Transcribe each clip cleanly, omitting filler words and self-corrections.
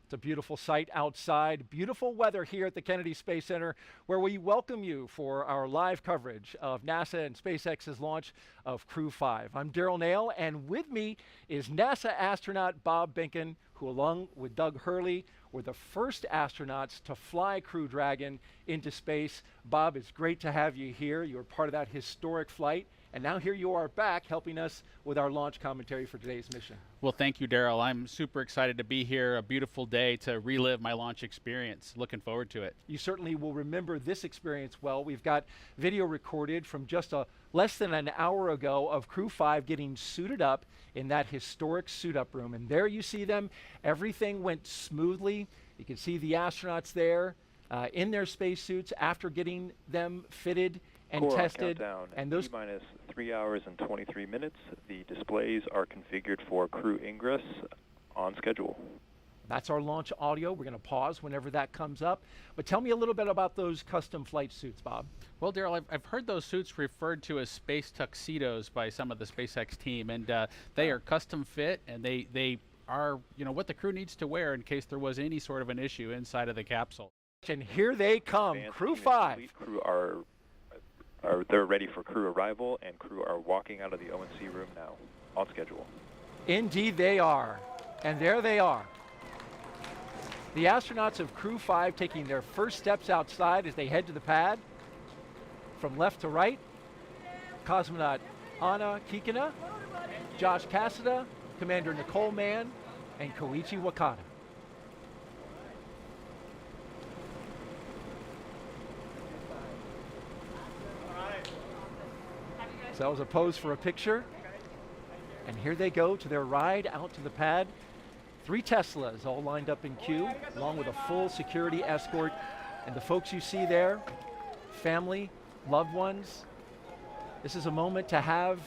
It's a beautiful sight outside, beautiful weather here at the Kennedy Space Center, where we welcome you for our live coverage of NASA and SpaceX's launch of Crew 5. I'm Daryl Nail, and with me is NASA astronaut Bob Behnken, who along with Doug Hurley were the first astronauts to fly Crew Dragon into space. Bob, it's great to have you here. You were part of that historic flight. And now here you are back helping us with our launch commentary for today's mission. Well, thank you, Daryl. I'm super excited to be here. A beautiful day to relive my launch experience. Looking forward to it. You certainly will remember this experience well. We've got video recorded from just less than an hour ago of Crew 5 getting suited up in that historic suit-up room. And there you see them. Everything went smoothly. You can see the astronauts there in their spacesuits after getting them fitted and Core tested. Countdown, And those T-minus 3 hours and 23 minutes. The displays are configured for crew ingress on schedule. That's our launch audio. We're going to pause whenever that comes up. But tell me a little bit about those custom flight suits, Bob. Well, Daryl, I've heard those suits referred to as space tuxedos by some of the SpaceX team, and they are custom fit, and they are, what the crew needs to wear in case there was any sort of an issue inside of the capsule. And here they come, Advanced Crew team 5. and crew are they're ready for crew arrival, and crew are walking out of the O&C room now, on schedule. Indeed they are. And there they are. The astronauts of Crew 5 taking their first steps outside as they head to the pad. From left to right, cosmonaut Anna Kikina, Josh Cassada, Commander Nicole Mann, and Koichi Wakata. So that was a pose for a picture. And here they go to their ride out to the pad. 3 Teslas all lined up in queue, along with a full security escort. And the folks you see there, family, loved ones. This is a moment to have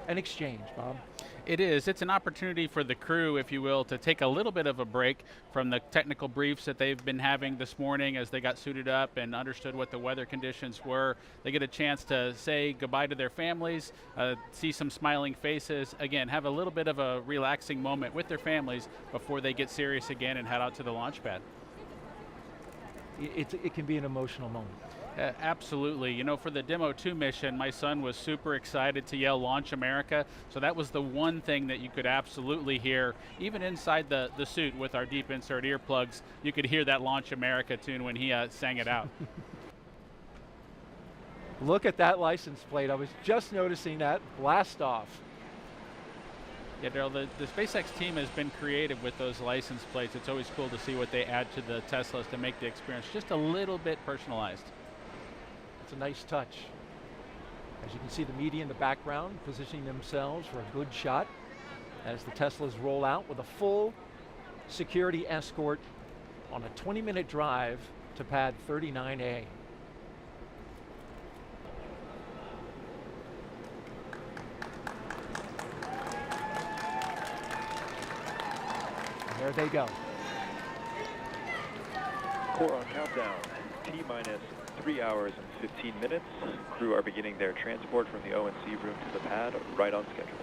an exchange, Bob. It is. It's an opportunity for the crew, if you will, to take a little bit of a break from the technical briefs that they've been having this morning as they got suited up and understood what the weather conditions were. They get a chance to say goodbye to their families, see some smiling faces, again, have a little bit of a relaxing moment with their families before they get serious again and head out to the launch pad. It can be an emotional moment. Absolutely. For the Demo 2 mission, my son was super excited to yell Launch America. So that was the one thing that you could absolutely hear. Even inside the suit with our deep insert earplugs, you could hear that Launch America tune when he sang it out. Look at that license plate. I was just noticing that. Blast off. Yeah, Daryl, the SpaceX team has been creative with those license plates. It's always cool to see what they add to the Teslas to make the experience just a little bit personalized. It's a nice touch. As you can see, the media in the background positioning themselves for a good shot as the Teslas roll out with a full security escort on a 20-minute drive to pad 39A. And there they go. Core on countdown, T-minus 3 hours and 15 minutes. Crew are beginning their transport from the O&C room to the pad, right on schedule.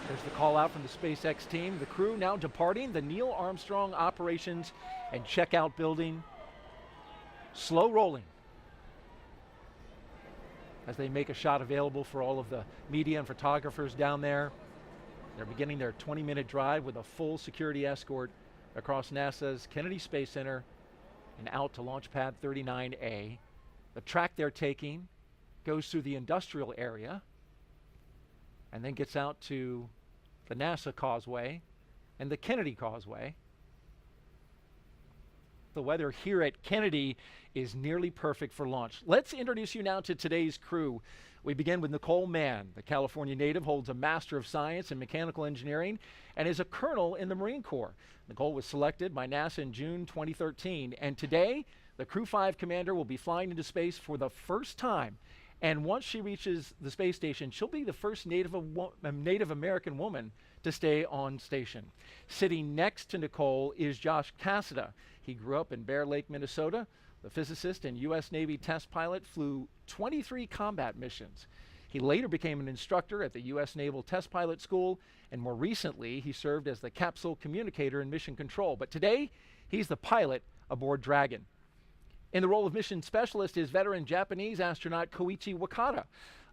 There's the call out from the SpaceX team. The crew now departing the Neil Armstrong Operations and Checkout Building. Slow rolling as they make a shot available for all of the media and photographers down there. They're beginning their 20-minute drive with a full security escort across NASA's Kennedy Space Center and out to launch pad 39A. The track they're taking goes through the industrial area and then gets out to the NASA Causeway and the Kennedy Causeway. The weather here at Kennedy is nearly perfect for launch. Let's introduce you now to today's crew. We begin with Nicole Mann. The California native holds a Master of Science in Mechanical Engineering and is a colonel in the Marine Corps. Nicole was selected by NASA in June 2013, and today the Crew 5 commander will be flying into space for the first time. And once she reaches the space station, she'll be the first Native American woman to stay on station. Sitting next to Nicole is Josh Cassada. He grew up in Bear Lake, Minnesota. The physicist and U.S. Navy test pilot flew 23 combat missions. He later became an instructor at the U.S. Naval Test Pilot School, and more recently, he served as the capsule communicator in mission control. But today, he's the pilot aboard Dragon. In the role of mission specialist is veteran Japanese astronaut Koichi Wakata.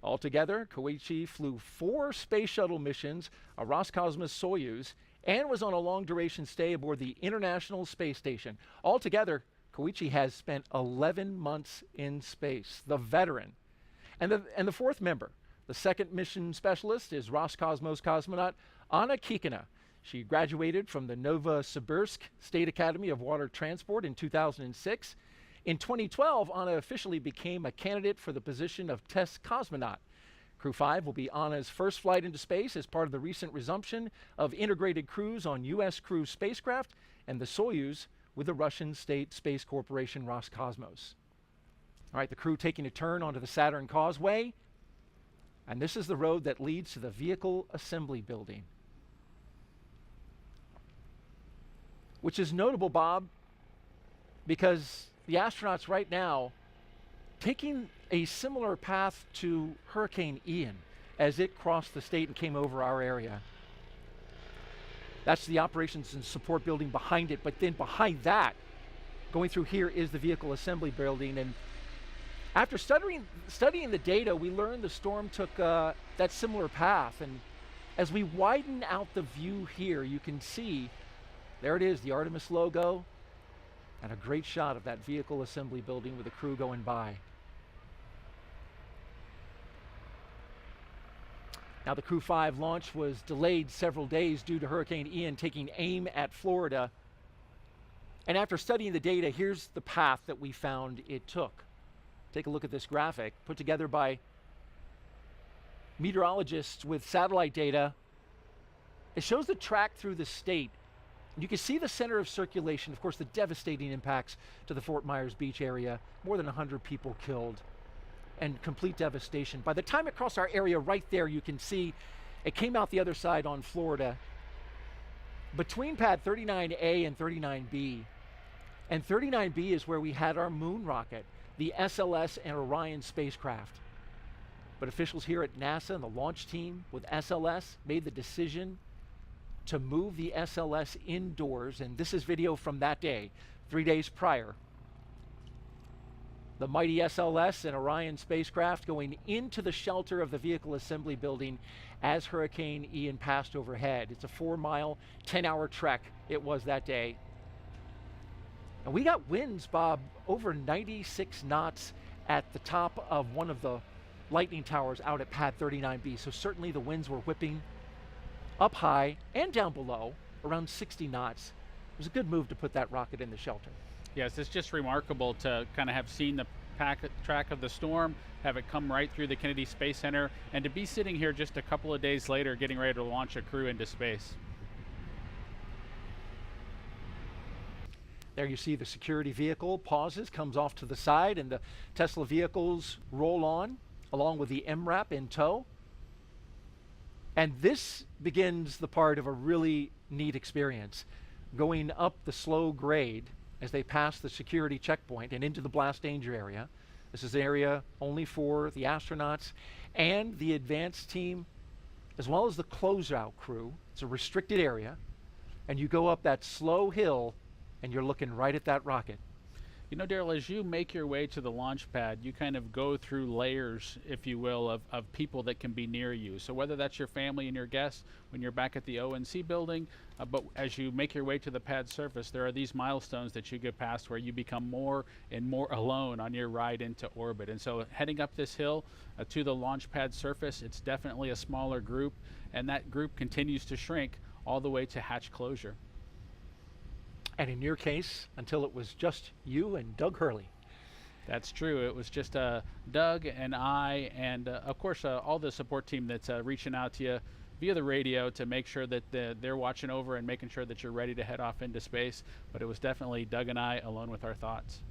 Altogether, Koichi flew 4 space shuttle missions, a Roscosmos Soyuz, and was on a long-duration stay aboard the International Space Station. Altogether, Koichi has spent 11 months in space, the veteran. And the fourth member, the second mission specialist, is Roscosmos cosmonaut Anna Kikina. She graduated from the Novosibirsk State Academy of Water Transport in 2006. In 2012, Anna officially became a candidate for the position of test cosmonaut. Crew 5 will be Anna's first flight into space as part of the recent resumption of integrated crews on U.S. crew spacecraft and the Soyuz with the Russian State Space Corporation Roscosmos. All right, the crew taking a turn onto the Saturn Causeway, and this is the road that leads to the Vehicle Assembly Building, which is notable, Bob, because the astronauts right now taking a similar path to Hurricane Ian as it crossed the state and came over our area. That's the operations and support building behind it, but then behind that, going through here, is the Vehicle Assembly Building. And after studying the data, we learned the storm took that similar path. And as we widen out the view here, you can see, there it is, the Artemis logo, and a great shot of that Vehicle Assembly Building with the crew going by. Now, the Crew 5 launch was delayed several days due to Hurricane Ian taking aim at Florida. And after studying the data, here's the path that we found it took. Take a look at this graphic put together by meteorologists with satellite data. It shows the track through the state. You can see the center of circulation, of course, the devastating impacts to the Fort Myers Beach area, more than 100 people killed, and complete devastation. By the time it crossed our area right there, you can see it came out the other side on Florida. Between pad 39A and 39B, and 39B is where we had our moon rocket, the SLS and Orion spacecraft. But officials here at NASA and the launch team with SLS made the decision to move the SLS indoors, and this is video from that day, 3 days prior. The mighty SLS and Orion spacecraft going into the shelter of the Vehicle Assembly Building as Hurricane Ian passed overhead. It's a 4-mile, 10-hour trek it was that day. And we got winds, Bob, over 96 knots at the top of one of the lightning towers out at pad 39B. So certainly the winds were whipping up high and down below, around 60 knots. It was a good move to put that rocket in the shelter. Yes, it's just remarkable to kind of have seen the track of the storm, have it come right through the Kennedy Space Center, and to be sitting here just a couple of days later getting ready to launch a crew into space. There you see the security vehicle pauses, comes off to the side, and the Tesla vehicles roll on, along with the MRAP in tow. And this begins the part of a really neat experience. Going up the slow grade as they pass the security checkpoint and into the blast danger area. This is an area only for the astronauts and the advanced team, as well as the closeout crew. It's a restricted area, and you go up that slow hill and you're looking right at that rocket. You know, Daryl, as you make your way to the launch pad, you kind of go through layers, if you will, of people that can be near you. So whether that's your family and your guests when you're back at the ONC building, but as you make your way to the pad surface, there are these milestones that you get past where you become more and more alone on your ride into orbit. And so heading up this hill to the launch pad surface, it's definitely a smaller group, and that group continues to shrink all the way to hatch closure. And in your case, until it was just you and Doug Hurley. That's true. It was just Doug and I, and of course all the support team that's reaching out to you via the radio to make sure that they're watching over and making sure that you're ready to head off into space. But it was definitely Doug and I alone with our thoughts.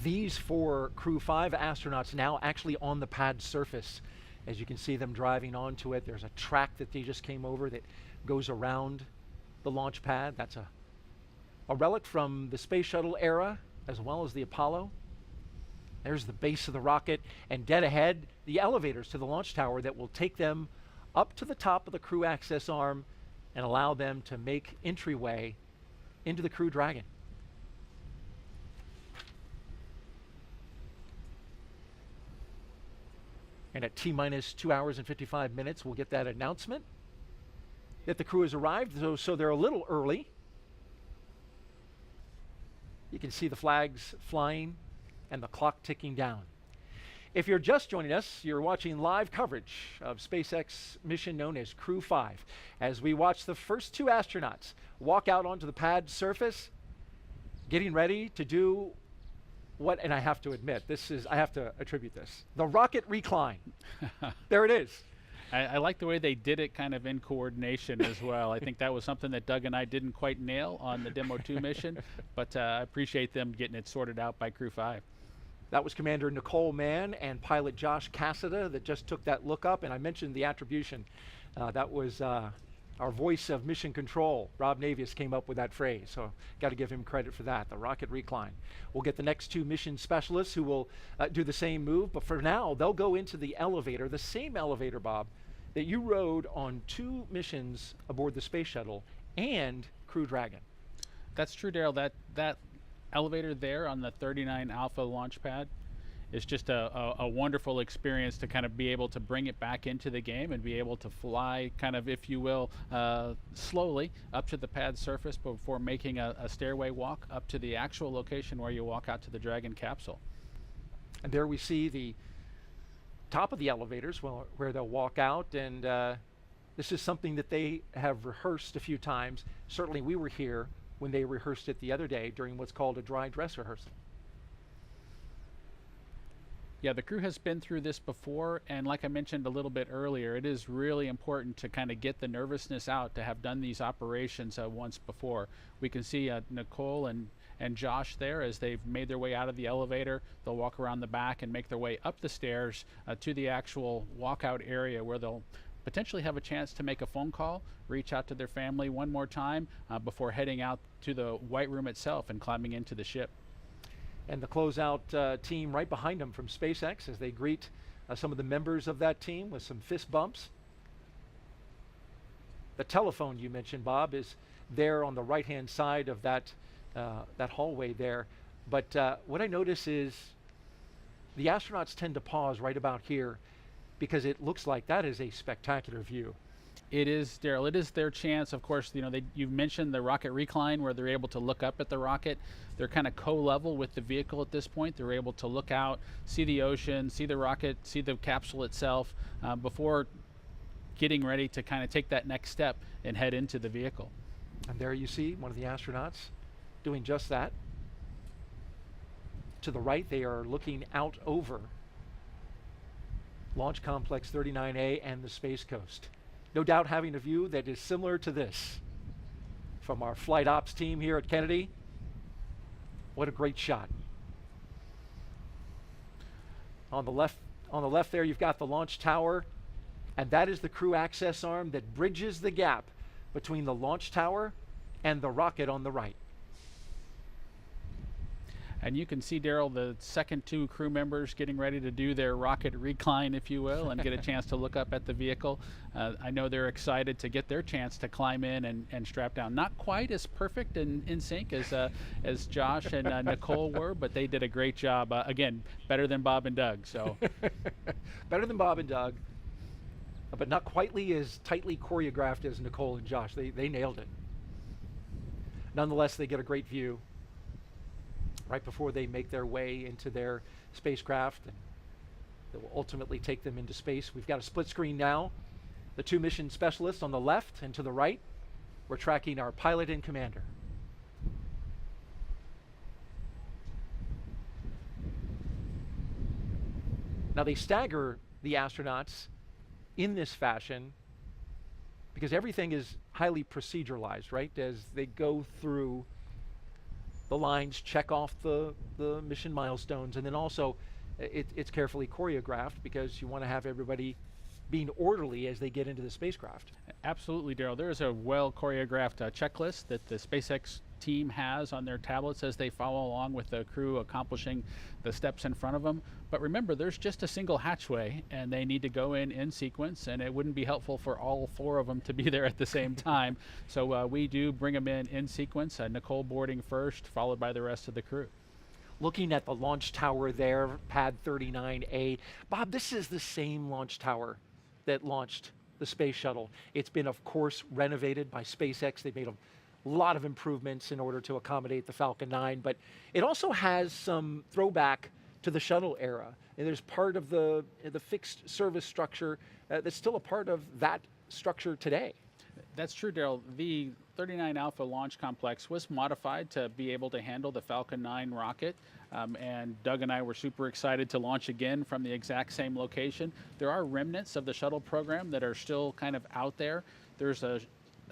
These 4 Crew 5 astronauts now actually on the pad surface. As you can see them driving onto it, there's a track that they just came over that goes around the launch pad. That's a relic from the space shuttle era as well as the Apollo. There's the base of the rocket, and dead ahead, the elevators to the launch tower that will take them up to the top of the crew access arm and allow them to make entryway into the Crew Dragon. And at T-minus 2 hours and 55 minutes, we'll get that announcement that the crew has arrived, so they're a little early. You can see the flags flying and the clock ticking down. If you're just joining us, you're watching live coverage of SpaceX mission known as Crew 5, as we watch the first 2 astronauts walk out onto the pad surface, getting ready to do what, and I have to admit, I have to attribute this, the rocket recline. There it is. I like the way they did it kind of in coordination as well. I think that was something that Doug and I didn't quite nail on the Demo 2 mission, but I appreciate them getting it sorted out by Crew 5. That was Commander Nicole Mann and pilot Josh Cassada that just took that look up, and I mentioned the attribution. That was our voice of mission control. Rob Navius came up with that phrase, so got to give him credit for that, the rocket recline. We'll get the next 2 mission specialists who will do the same move, but for now, they'll go into the elevator, the same elevator, Bob, that you rode on 2 missions aboard the space shuttle and Crew Dragon. That's true, Daryl. That elevator there on the 39 Alpha launch pad is just a wonderful experience to kind of be able to bring it back into the game and be able to fly kind of, if you will, slowly up to the pad surface before making a stairway walk up to the actual location where you walk out to the Dragon capsule. And there we see the top of the elevators where they'll walk out, and this is something that they have rehearsed a few times. Certainly we were here when they rehearsed it the other day during what's called a dry dress rehearsal. Yeah, the crew has been through this before, and like I mentioned a little bit earlier, it is really important to kind of get the nervousness out to have done these operations once before. We can see Nicole and Josh there as they've made their way out of the elevator. They'll walk around the back and make their way up the stairs to the actual walkout area where they'll potentially have a chance to make a phone call, reach out to their family one more time before heading out to the White Room itself and climbing into the ship. And the closeout team right behind them from SpaceX as they greet some of the members of that team with some fist bumps. The telephone you mentioned, Bob, is there on the right-hand side of that hallway there. But what I notice is the astronauts tend to pause right about here because it looks like that is a spectacular view. It is, Daryl. It is their chance. Of course, you know, you've mentioned the rocket recline where they're able to look up at the rocket. They're kind of co-level with the vehicle at this point. They're able to look out, see the ocean, see the rocket, see the capsule itself before getting ready to kind of take that next step and head into the vehicle. And there you see one of the astronauts doing just that. To the right, they are looking out over Launch Complex 39A and the Space Coast. No doubt having a view that is similar to this from our flight ops team here at Kennedy. What a great shot. On the left there, you've got the launch tower, and that is the crew access arm that bridges the gap between the launch tower and the rocket on the right. And you can see, Daryl, the second 2 crew members getting ready to do their rocket recline, if you will, and get a chance to look up at the vehicle. I know they're excited to get their chance to climb in and strap down. Not quite as perfect and in sync as Josh and Nicole were, but they did a great job. Again, better than Bob and Doug. So better than Bob and Doug, but not quite as tightly choreographed as Nicole and Josh. They nailed it. Nonetheless, they get a great view right before they make their way into their spacecraft, and that will ultimately take them into space. We've got a split screen now. The 2 mission specialists on the left, and to the right, we're tracking our pilot and commander. Now they stagger the astronauts in this fashion because everything is highly proceduralized, right? As they go through the lines, check off the mission milestones, and then also it's carefully choreographed because you want to have everybody being orderly as they get into the spacecraft. absolutely, Daryl. There is a well choreographed checklist that the SpaceX team has on their tablets as they follow along with the crew accomplishing the steps in front of them. But remember, there's just a single hatchway, and they need to go in sequence, and it wouldn't be helpful for all 4 of them to be there at the same time. So we do bring them in sequence, Nicole boarding first, followed by the rest of the crew. Looking at the launch tower there, pad 39A. Bob, this is the same launch tower that launched the space shuttle. It's been, of course, renovated by SpaceX. They've made a lot of improvements in order to accommodate the Falcon 9, but it also has some throwback to the shuttle era. And there's part of the fixed service structure that's still a part of that structure today. That's true, Daryl. The 39 Alpha launch complex was modified to be able to handle the Falcon 9 rocket. And Doug and I were super excited to launch again from the exact same location. There are remnants of the shuttle program that are still kind of out there. There's a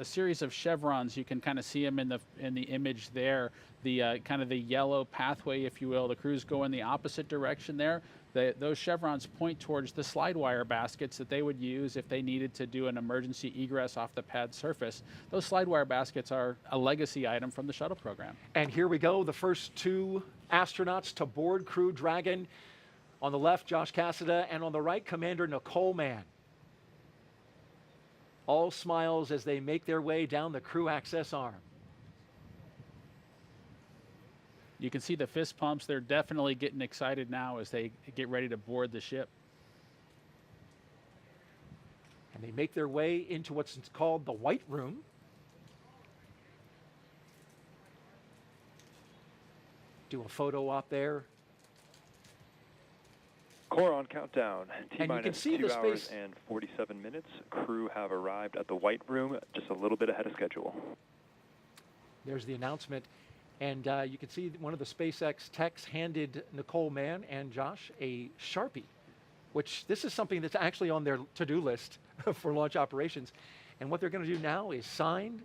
series of chevrons. You can kind of see them in the image there. The kind of the yellow pathway, if you will. The crews go in the opposite direction there. Those chevrons point towards the slide wire baskets that they would use if they needed to do an emergency egress off the pad surface. Those slide wire baskets are a legacy item from the shuttle program. And here we go, the first 2 astronauts to board Crew Dragon. On the left, Josh Cassada, and on the right, Commander Nicole Mann. All smiles as they make their way down the crew access arm. You can see the fist pumps. They're definitely getting excited now as they get ready to board the ship. And they make their way into what's called the White Room. Do a photo op there. Core on countdown. And you can see 2 the hours space. and 47 minutes. Crew have arrived at the White Room just a little bit ahead of schedule. There's the announcement. And you can see one of the SpaceX techs handed Nicole Mann and Josh a Sharpie, which this is something that's actually on their to-do list for launch operations. And what they're going to do now is sign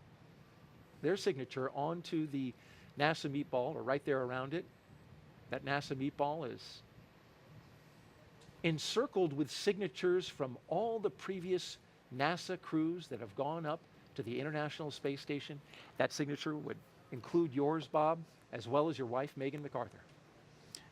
their signature onto the NASA meatball, or right there around it. That NASA meatball is encircled with signatures from all the previous NASA crews that have gone up to the International Space Station. That signature would include yours, Bob, as well as your wife, Megan MacArthur.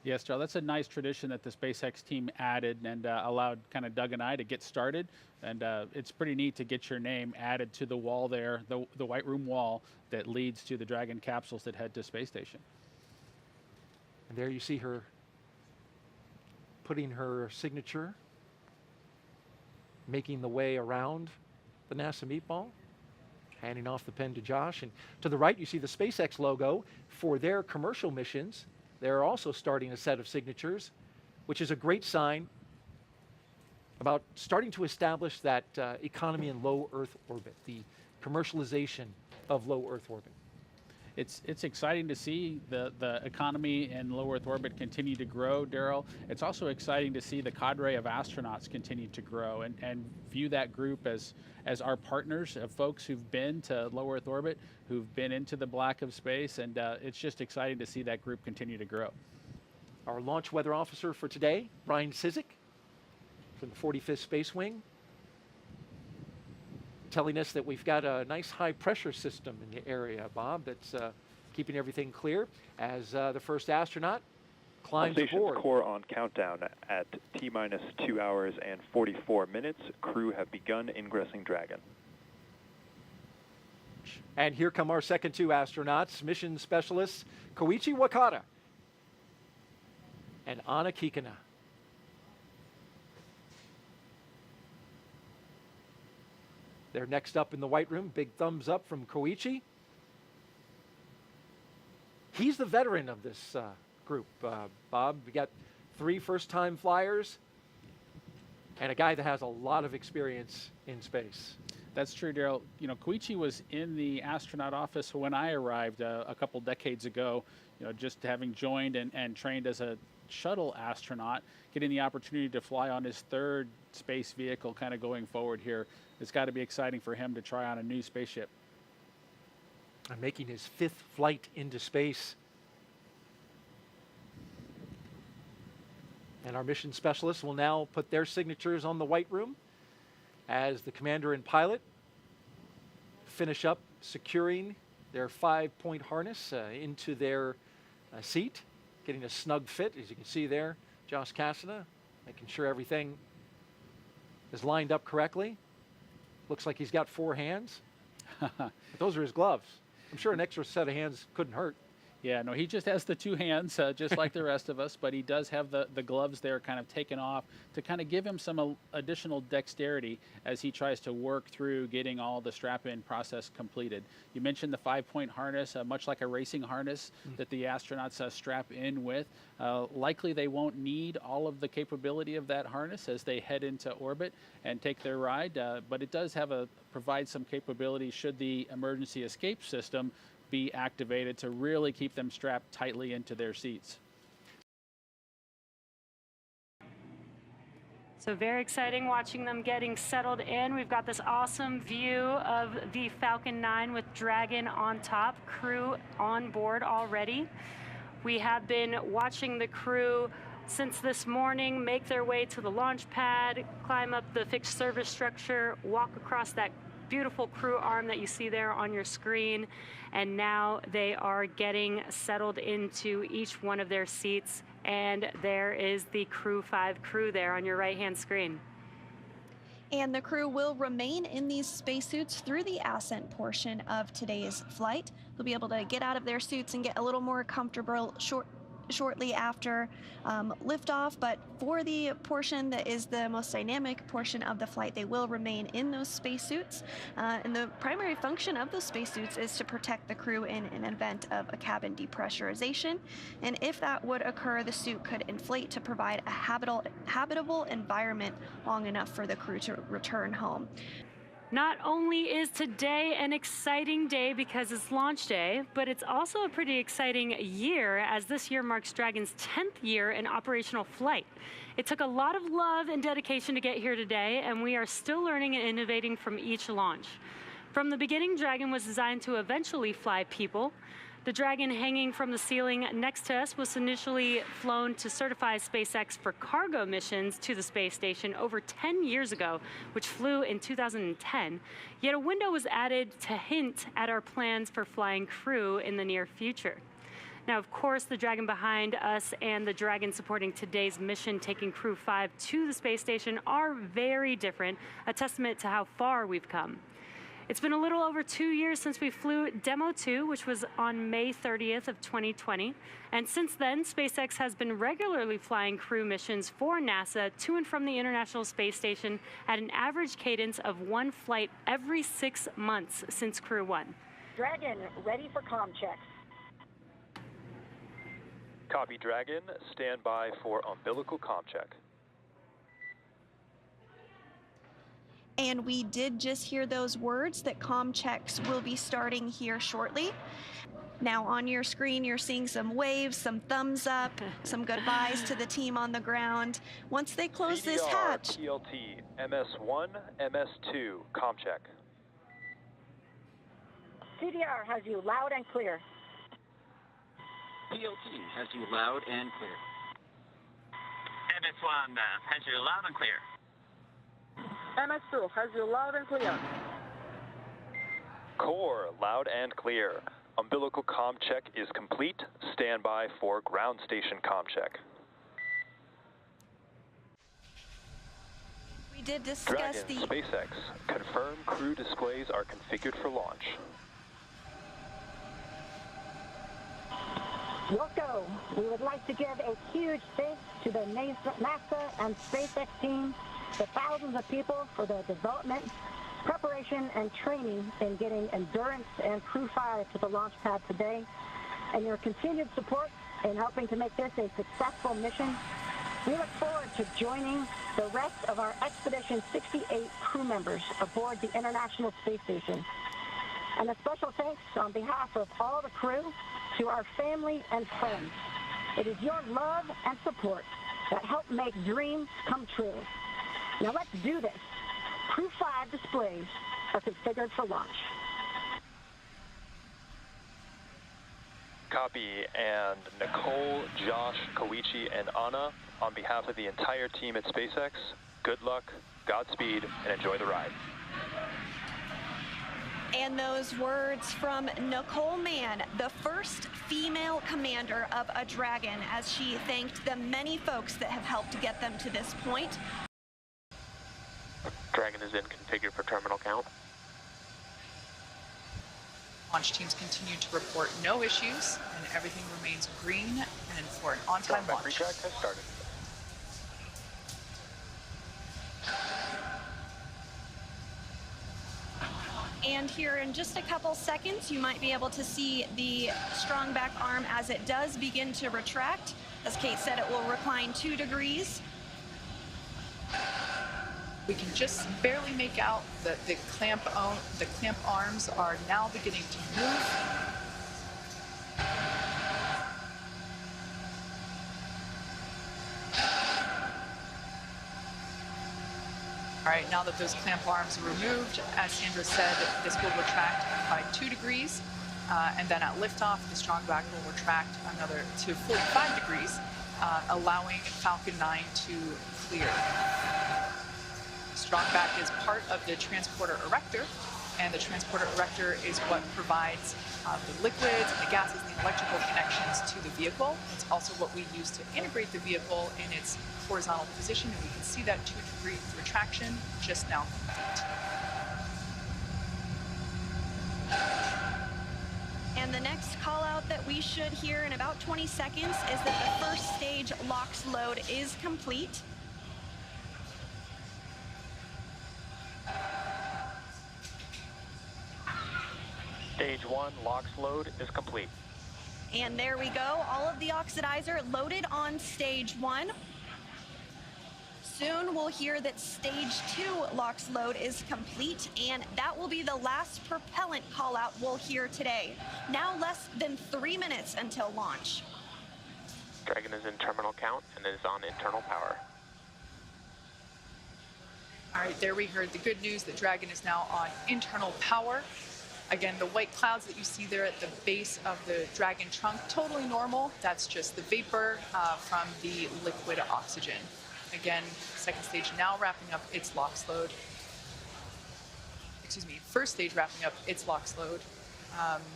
Yes, Joe, that's a nice tradition that the SpaceX team added and allowed kind of Doug and I to get started. And it's pretty neat to get your name added to the wall there, the White Room wall that leads to the Dragon capsules that head to space station. And there you see her putting her signature, making the way around the NASA meatball, handing off the pen to Josh. And to the right, you see the SpaceX logo. For their commercial missions, they're also starting a set of signatures, which is a great sign about starting to establish that economy in low Earth orbit, the commercialization of low Earth orbit. It's exciting to see the economy in low Earth orbit continue to grow, Daryl. It's also exciting to see the cadre of astronauts continue to grow and view that group as our partners of folks who've been to low Earth orbit, who've been into the black of space, and it's just exciting to see that group continue to grow. Our launch weather officer for today, Brian Sizik, from the 45th Space Wing, telling us that we've got a nice high pressure system in the area, Bob, that's keeping everything clear as the first astronaut climbs aboard. Core on countdown at T-minus 2 hours and 44 minutes. Crew have begun ingressing Dragon. And here come our second 2 astronauts, mission specialists Koichi Wakata and Anna Kikina. They're next up in the White Room. Big thumbs up from Koichi. He's the veteran of this group, Bob. We got 3 first-time flyers and a guy that has a lot of experience in space. That's true, Daryl. You know, Koichi was in the astronaut office when I arrived a couple decades ago, you know, just having joined and trained as a shuttle astronaut, getting the opportunity to fly on his 3rd space vehicle kind of going forward here. It's got to be exciting for him to try on a new spaceship. And making his 5th flight into space. And our mission specialists will now put their signatures on the White Room as the commander and pilot finish up securing their 5-point harness into their seat, getting a snug fit, as you can see there. Josh Cassada making sure everything is lined up correctly. Looks like he's got 4 hands. But those are his gloves. I'm sure an extra set of hands couldn't hurt. Yeah, no, he just has the 2 hands, just like the rest of us, but he does have the gloves there kind of taken off to kind of give him some additional dexterity as he tries to work through getting all the strap-in process completed. You mentioned the 5-point harness, much like a racing harness that the astronauts strap in with. Likely they won't need all of the capability of that harness as they head into orbit and take their ride, but it does provide some capability should the emergency escape system be activated to really keep them strapped tightly into their seats. So very exciting watching them getting settled in. We've got this awesome view of the Falcon 9 with Dragon on top, crew on board already. We have been watching the crew since this morning make their way to the launch pad, climb up the fixed service structure, walk across that beautiful crew arm that you see there on your screen, and now they are getting settled into each one of their seats, and there is the Crew 5 crew there on your right-hand screen. And the crew will remain in these spacesuits through the ascent portion of today's flight. They'll be able to get out of their suits and get a little more comfortable shortly after liftoff, but for the portion that is the most dynamic portion of the flight, they will remain in those spacesuits. And the primary function of those spacesuits is to protect the crew in an event of a cabin depressurization. And if that would occur, the suit could inflate to provide a habitable environment long enough for the crew to return home. Not only is today an exciting day because it's launch day, but it's also a pretty exciting year, as this year marks Dragon's 10th year in operational flight. It took a lot of love and dedication to get here today, and we are still learning and innovating from each launch. From the beginning, Dragon was designed to eventually fly people. The Dragon hanging from the ceiling next to us was initially flown to certify SpaceX for cargo missions to the space station over 10 years ago, which flew in 2010. Yet a window was added to hint at our plans for flying crew in the near future. Now, of course, the Dragon behind us and the Dragon supporting today's mission, taking Crew 5 to the space station, are very different, a testament to how far we've come. It's been a little over 2 years since we flew Demo 2, which was on May 30th of 2020. And since then, SpaceX has been regularly flying crew missions for NASA to and from the International Space Station at an average cadence of 1 flight every 6 months since Crew 1. Dragon, ready for comm checks. Copy, Dragon. Stand by for umbilical comm check. And we did just hear those words that comm checks will be starting here shortly. Now on your screen, you're seeing some waves, some thumbs up, some goodbyes to the team on the ground. Once they close CDR, this hatch. PLT, MS1, MS2, comm check. CDR has you loud and clear. PLT has you loud and clear. MS1 has you loud and clear. MS2 has you loud and clear. Core, loud and clear. Umbilical comm check is complete. Stand by for ground station comm check. We did discuss Dragon, SpaceX. Confirm crew displays are configured for launch. Wilco, we would like to give a huge thanks to the NASA and SpaceX team, the thousands of people for their development, preparation, and training in getting Endurance and Crew 5 to the launch pad today, and your continued support in helping to make this a successful mission. We look forward to joining the rest of our Expedition 68 crew members aboard the International Space Station. And a special thanks on behalf of all the crew to our family and friends. It is your love and support that help make dreams come true. Now let's do this. Crew 5 displays are configured for launch. Copy, and Nicole, Josh, Koichi, and Anna, on behalf of the entire team at SpaceX, good luck, Godspeed, and enjoy the ride. And those words from Nicole Mann, the first female commander of a Dragon, as she thanked the many folks that have helped get them to this point. Dragon is in configure for terminal count. Launch teams continue to report no issues, and everything remains green and for an on-time launch. Retract has started. And here in just a couple seconds, you might be able to see the strong back arm as it does begin to retract. As Kate said, it will recline 2 degrees. We can just barely make out that the clamp arms are now beginning to move. All right, now that those clamp arms are removed, as Sandra said, this will retract by 2 degrees, and then at liftoff, the strong back will retract another to 45 degrees, allowing Falcon 9 to clear. Strong back is part of the transporter erector, and the transporter erector is what provides the liquids and the gases and the electrical connections to the vehicle. It's also what we use to integrate the vehicle in its horizontal position, and we can see that 2-degree retraction just now complete. And the next call out that we should hear in about 20 seconds is that the first stage LOX load is complete. Stage 1 LOX load is complete. And there we go, all of the oxidizer loaded on stage 1. Soon we'll hear that stage 2 LOX load is complete, and that will be the last propellant call out we'll hear today. Now less than 3 minutes until launch. Dragon is in terminal count and is on internal power. All right, there we heard the good news that Dragon is now on internal power. Again, the white clouds that you see there at the base of the Dragon trunk, totally normal. That's just the vapor from the liquid oxygen. Again, second stage now wrapping up its LOX load. Excuse me, first stage wrapping up its LOX load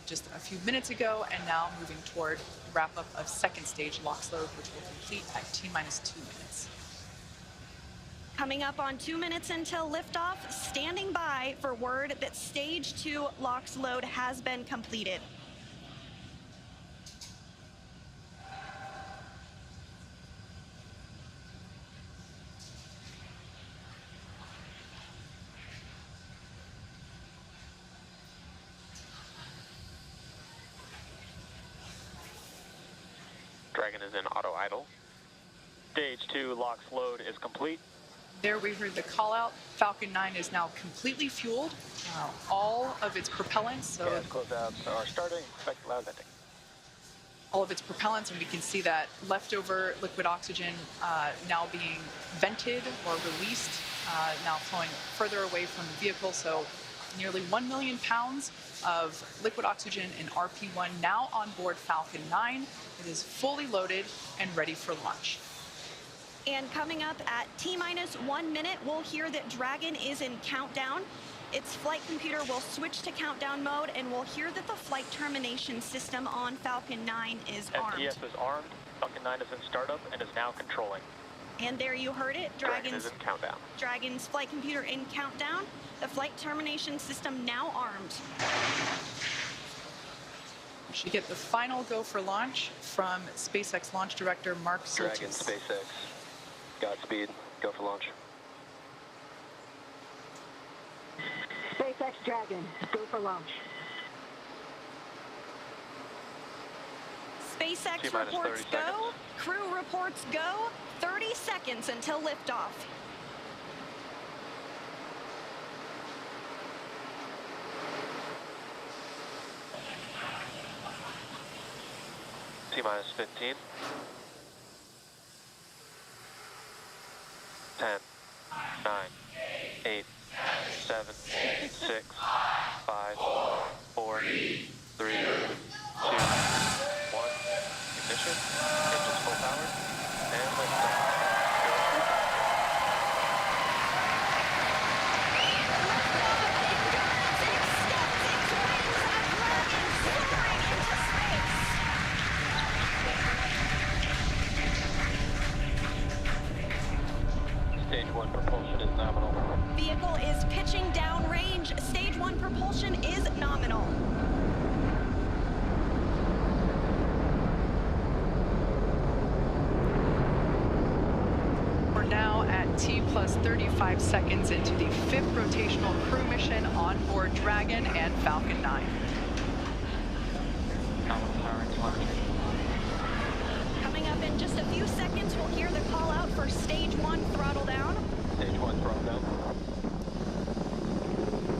just a few minutes ago, and now moving toward wrap up of second stage LOX load, which will complete at T-minus 2 minutes. Coming up on 2 minutes until liftoff, standing by for word that stage 2 LOX load has been completed. Dragon is in auto idle. Stage 2 LOX load is complete. There we heard the call out. Falcon 9 is now completely fueled. All of its propellants, so Gas closeouts are starting. Expect loud ending. all of its propellants, and we can see that leftover liquid oxygen now being vented or released, now flowing further away from the vehicle. So nearly 1 million pounds of liquid oxygen in RP1 now on board Falcon 9. It is fully loaded and ready for launch. And coming up at T-minus 1 minute, we'll hear that Dragon is in countdown. Its flight computer will switch to countdown mode, and we'll hear that the flight termination system on Falcon 9 is armed. STS is armed. Falcon 9 is in startup and is now controlling. And there you heard it. Dragon is in countdown. Dragon's flight computer in countdown. The flight termination system now armed. We should get the final go for launch from SpaceX launch director Mark Dragon, Zoltis. SpaceX. Godspeed. Go for launch. SpaceX Dragon, go for launch. SpaceX T-minus reports 30 go. seconds. Crew reports go. 30 seconds until liftoff. T-minus 15. 10, 9, 8, 7, 6, 5, 4, 3, 2, 1. Ignition. Engines full power. And liftoff. Six steps T plus 35 seconds into the 5th rotational crew mission on board Dragon and Falcon 9. Coming up in just a few seconds, we'll hear the call out for stage 1 throttle down. Stage 1 throttle down.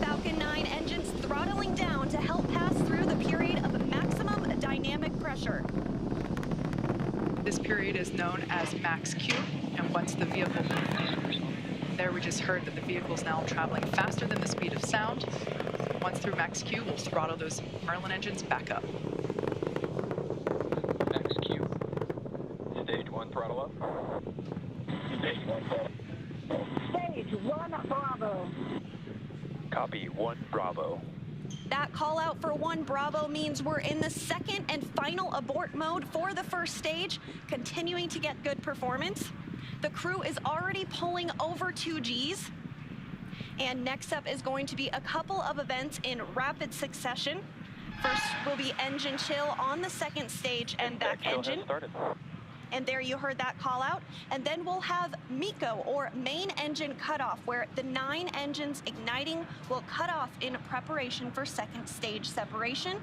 Falcon 9 engines throttling down to help pass through the period of maximum dynamic pressure. This period is known as max Q, and once the vehicle, there we just heard that the vehicle is now traveling faster than the speed of sound. Once through max Q, we'll throttle those Merlin engines back up. Max Q. Stage 1 throttle up. Stage 1 throttle. Stage 1 Bravo. Copy, 1 Bravo. That call out for 1 Bravo means we're in the second and final abort mode for the first stage, continuing to get good performance. The crew is already pulling over 2 Gs. And next up is going to be a couple of events in rapid succession. First will be engine chill on the second stage and back engine. And there you heard that call out. And then we'll have MECO, or main engine cutoff, where the 9 engines igniting will cut off in preparation for second stage separation.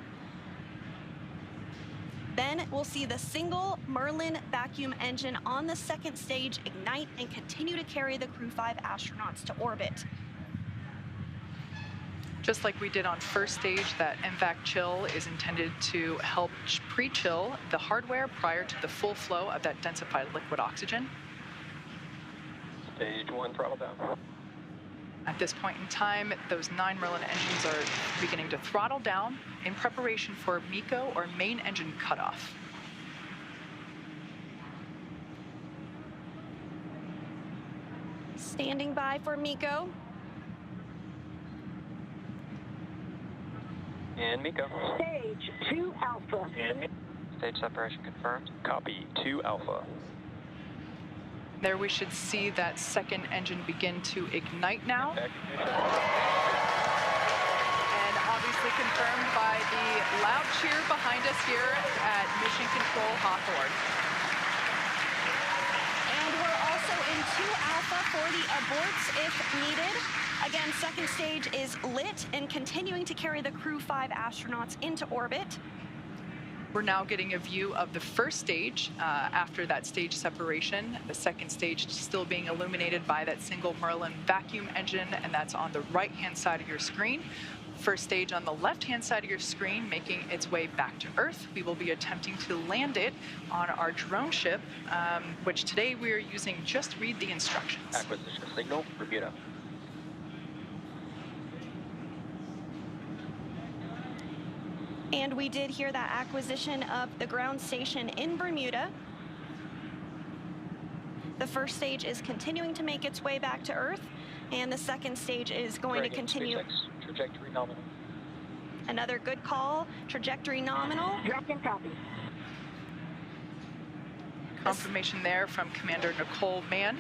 Then we'll see the single Merlin vacuum engine on the second stage ignite and continue to carry the Crew 5 astronauts to orbit. Just like we did on first stage, that MVAC chill is intended to help pre-chill the hardware prior to the full flow of that densified liquid oxygen. Stage 1 throttle down. At this point in time, those 9 Merlin engines are beginning to throttle down in preparation for MECO, or main engine cutoff. Standing by for MECO. And MECO. Stage 2 Alpha. And stage separation confirmed. Copy, 2 Alpha. There we should see that second engine begin to ignite now. And obviously confirmed by the loud cheer behind us here at Mission Control Hawthorne. And we're also in 2 Alpha for the aborts if needed. Again, second stage is lit and continuing to carry the Crew 5 astronauts into orbit. We're now getting a view of the first stage after that stage separation. The second stage still being illuminated by that single Merlin vacuum engine, and that's on the right-hand side of your screen. First stage on the left-hand side of your screen making its way back to Earth. We will be attempting to land it on our drone ship, which today we are using Just Read the Instructions. Acquisition signal, Bermuda. And we did hear that acquisition of the ground station in Bermuda. The first stage is continuing to make its way back to Earth, and the second stage is going to continue. Trajectory nominal. Another good call, trajectory nominal. Dragon copy. Confirmation there from Commander Nicole Mann.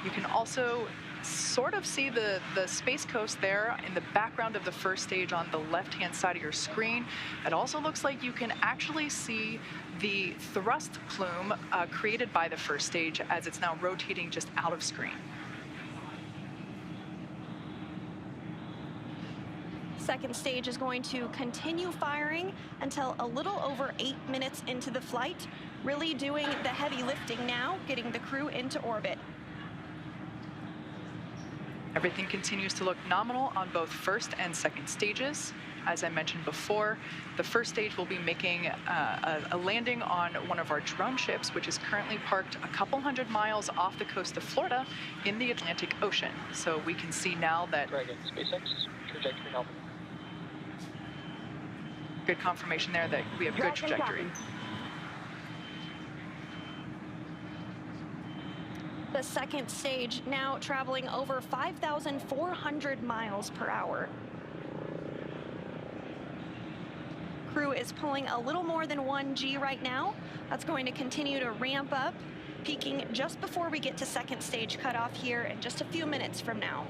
You can also sort of see the Space Coast there in the background of the first stage on the left-hand side of your screen. It also looks like you can actually see the thrust plume created by the first stage as it's now rotating just out of screen. Second stage is going to continue firing until a little over 8 minutes into the flight, really doing the heavy lifting now, getting the crew into orbit. Everything continues to look nominal on both first and second stages. As I mentioned before, the first stage will be making a landing on one of our drone ships, which is currently parked a couple hundred miles off the coast of Florida in the Atlantic Ocean. So we can see now that... Dragon, SpaceX, trajectory nominal. Good confirmation there that we have good trajectory. The second stage now traveling over 5,400 miles per hour. Crew is pulling a little more than 1 G right now. That's going to continue to ramp up, peaking just before we get to second stage cutoff here in just a few minutes from now.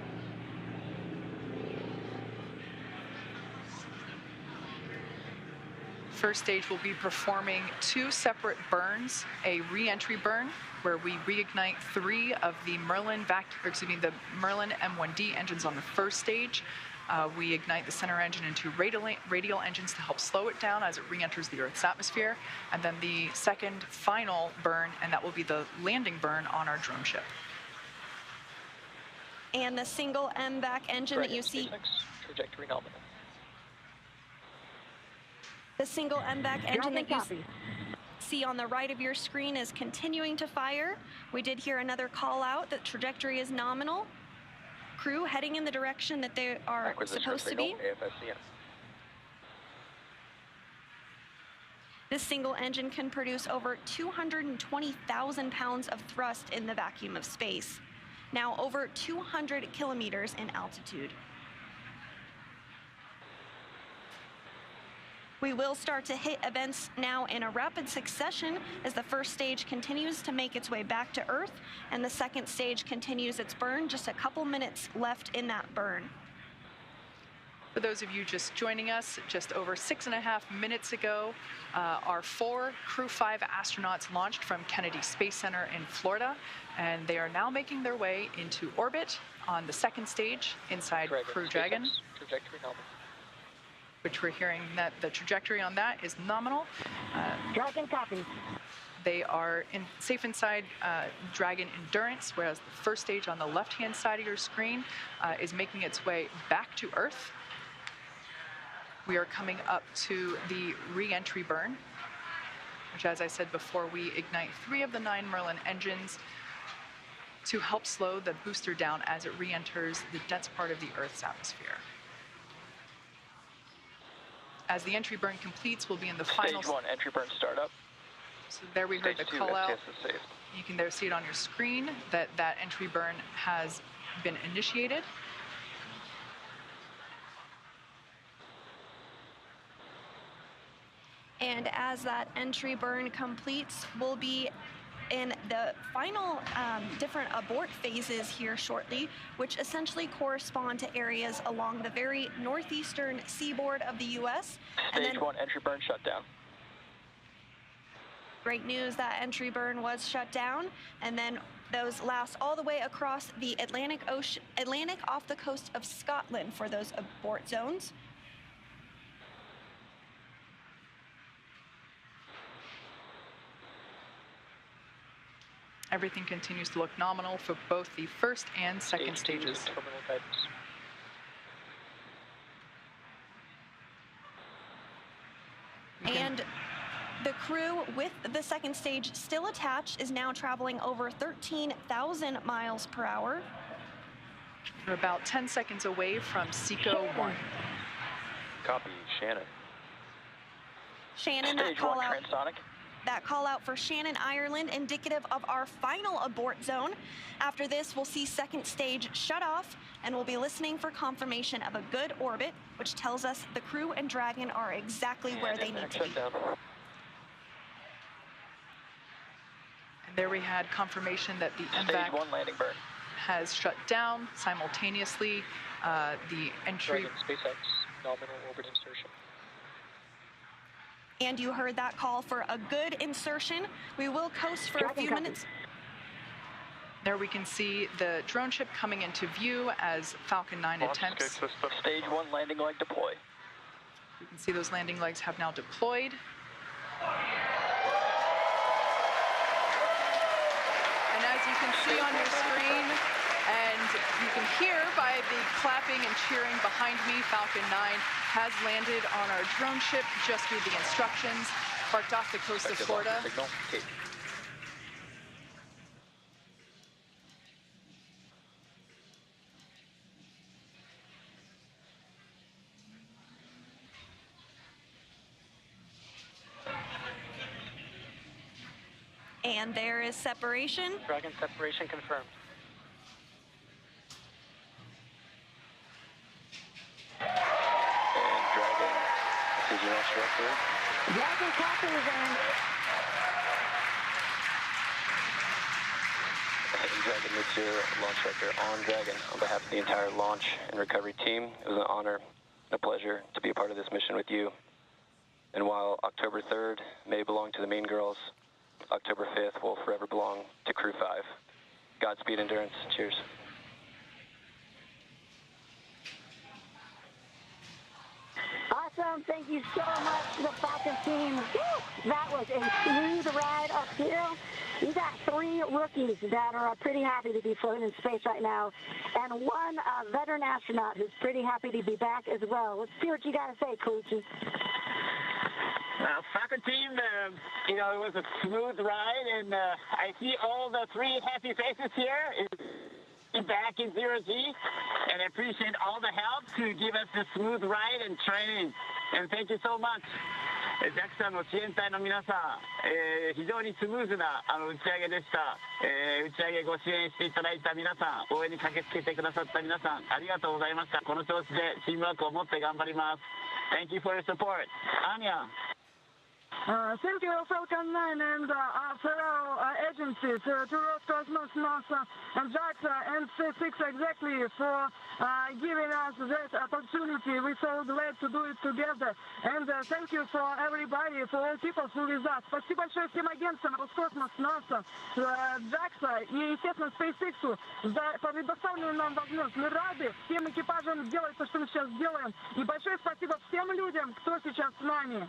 first stage, we'll be performing 2 separate burns, a re-entry burn, where we reignite 3 of the Merlin the Merlin M1D engines on the first stage. We ignite the center engine into radial engines to help slow it down as it re-enters the Earth's atmosphere. And then the second final burn, and that will be the landing burn on our drone ship. And the single MVAC engine that you see. Trajectory nominal. The single MVAC engine that you see on the right of your screen is continuing to fire. We did hear another call out that trajectory is nominal. Crew heading in the direction that they are supposed to be. This single engine can produce over 220,000 pounds of thrust in the vacuum of space. Now over 200 kilometers in altitude. We will start to hit events now in a rapid succession as the first stage continues to make its way back to Earth and the second stage continues its burn. Just a couple minutes left in that burn. For those of you just joining us, just over 6.5 minutes ago, our 4 Crew 5 astronauts launched from Kennedy Space Center in Florida, and they are now making their way into orbit on the second stage inside Crew Dragon. Trajectory nominal. Which we're hearing that the trajectory on that is nominal. Dragon copy. They are safe inside Dragon Endurance, whereas the first stage on the left-hand side of your screen is making its way back to Earth. We are coming up to the re-entry burn, which, as I said before, we ignite 3 of the 9 Merlin engines to help slow the booster down as it re-enters the dense part of the Earth's atmosphere. As the entry burn completes, we'll be in the final... Stage 1, entry burn startup. So there we heard the Stage 2, call out. STS is safe. You can there see it on your screen that that entry burn has been initiated. And as that entry burn completes, we'll be in the final different abort phases here shortly, which essentially correspond to areas along the very northeastern seaboard of the U.S. Stage 1, entry burn shut down. Great news, that entry burn was shut down, and then those last all the way across the Atlantic off the coast of Scotland for those abort zones. Everything continues to look nominal for both the first and second stages. Terminal guidance. And the crew with the second stage still attached is now traveling over 13,000 miles per hour. We're about 10 seconds away from SECO 1. Copy, Shannon. Shannon, Stage 1, transonic. That call out for Shannon, Ireland, indicative of our final abort zone. After this, we'll see second stage shut off, and we'll be listening for confirmation of a good orbit, which tells us the crew and Dragon are exactly where they need to be. And there we had confirmation that the Stage MVAC 1 landing burn. has shut down simultaneously. The entry... Dragon SpaceX, nominal orbit insertion. And you heard that call for a good insertion. We will coast for a few minutes. There we can see the drone ship coming into view as Falcon 9 attempts. Stage 1 landing leg deploy. You can see those landing legs have now deployed. And as you can see on your screen, and you can hear by the clapping and cheering behind me, Falcon 9 has landed on our drone ship just through the instructions, parked off the coast of Florida. Signal. Okay. And there is separation. Dragon separation confirmed. And Dragon, decision launch director. Dragon copy, then. Dragon, this is your launch director on Dragon. On behalf of the entire launch and recovery team, it was an honor and a pleasure to be a part of this mission with you. And while October 3rd may belong to the Mean Girls, October 5th will forever belong to Crew 5. Godspeed, Endurance. Cheers. Awesome. Thank you so much to the Falcon team. Woo! That was a smooth ride uphill. You got 3 rookies that are pretty happy to be floating in space right now, and one veteran astronaut who's pretty happy to be back as well. Let's see what you got to say, Coachy. Falcon team, it was a smooth ride, and I see all the 3 happy faces here. Back in 0G, and I appreciate all the help to give us a smooth ride and training. And thank you so much. JAXA の支援隊の皆さん、非常にスムーズな打ち上げでした。打ち上げご支援していただいた皆さん、応援に駆けつけてくださった皆さん、ありがとうございました。この調子でチームワークを持って頑張ります。Thank you for your support. Anya. Thank you, Falcon 9 and our fellow agencies, to Roscosmos, NASA, and JAXA, and SpaceX exactly for giving us that opportunity. We're so glad to do it together. And thank you for everybody, for all people who with us. Спасибо большое всем агентствам Роскосмос, NASA, JAXA и, естественно, SpaceX за предоставленную нам возможность. Мы рады всем экипажам делать то, что мы сейчас делаем. И большое спасибо всем людям, кто сейчас с нами.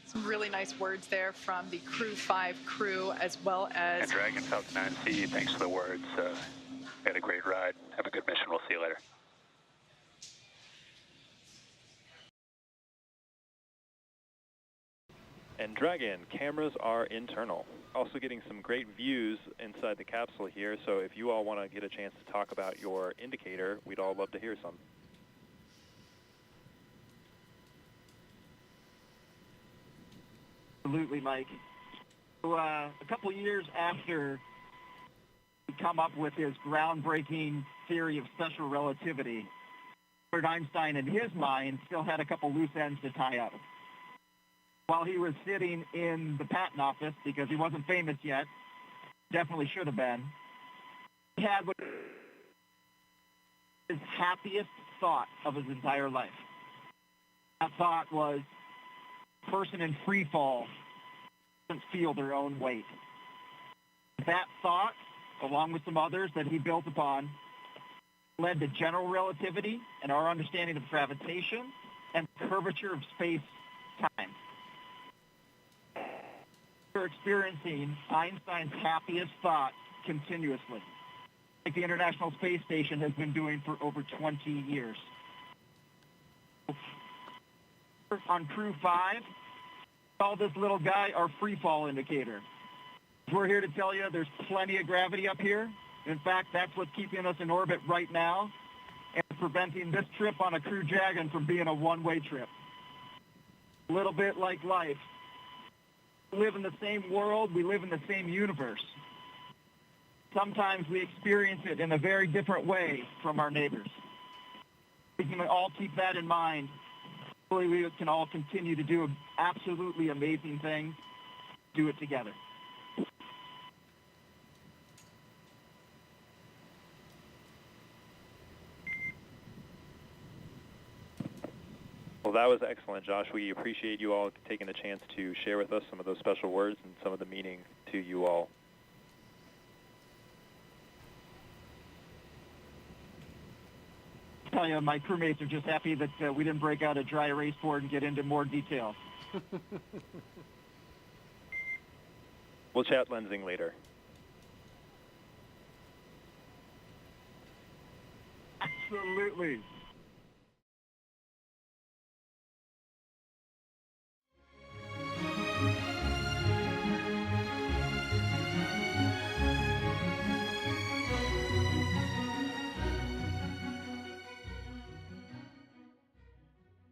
Some really nice words there from the Crew 5 crew, as well as... And Dragon Falcon 9C, thanks for the words. Had a great ride. Have a good mission. We'll see you later. And Dragon, cameras are internal. Also getting some great views inside the capsule here, so if you all want to get a chance to talk about your indicator, we'd all love to hear some. Absolutely, Mike. So, a couple years after he come up with his groundbreaking theory of special relativity, Albert Einstein, in his mind, still had a couple loose ends to tie up. While he was sitting in the patent office, because he wasn't famous yet, definitely should have been, he had what his happiest thought of his entire life. That thought was, person in free fall doesn't feel their own weight. That thought, along with some others that he built upon, led to general relativity and our understanding of gravitation and curvature of space-time. We're experiencing Einstein's happiest thought continuously, like the International Space Station has been doing for over 20 years. On Crew 5, call this little guy our free fall indicator. We're here to tell you there's plenty of gravity up here. In fact, that's what's keeping us in orbit right now and preventing this trip on a Crew Dragon from being a one-way trip. A little bit like life. We live in the same world, we live in the same universe. Sometimes we experience it in a very different way from our neighbors. We can all keep that in mind. Hopefully we can all continue to do absolutely amazing things, do it together. Well, that was excellent, Josh. We appreciate you all taking the chance to share with us some of those special words and some of the meaning to you all. I tell you, my crewmates are just happy that we didn't break out a dry erase board and get into more detail. We'll chat lensing later. Absolutely.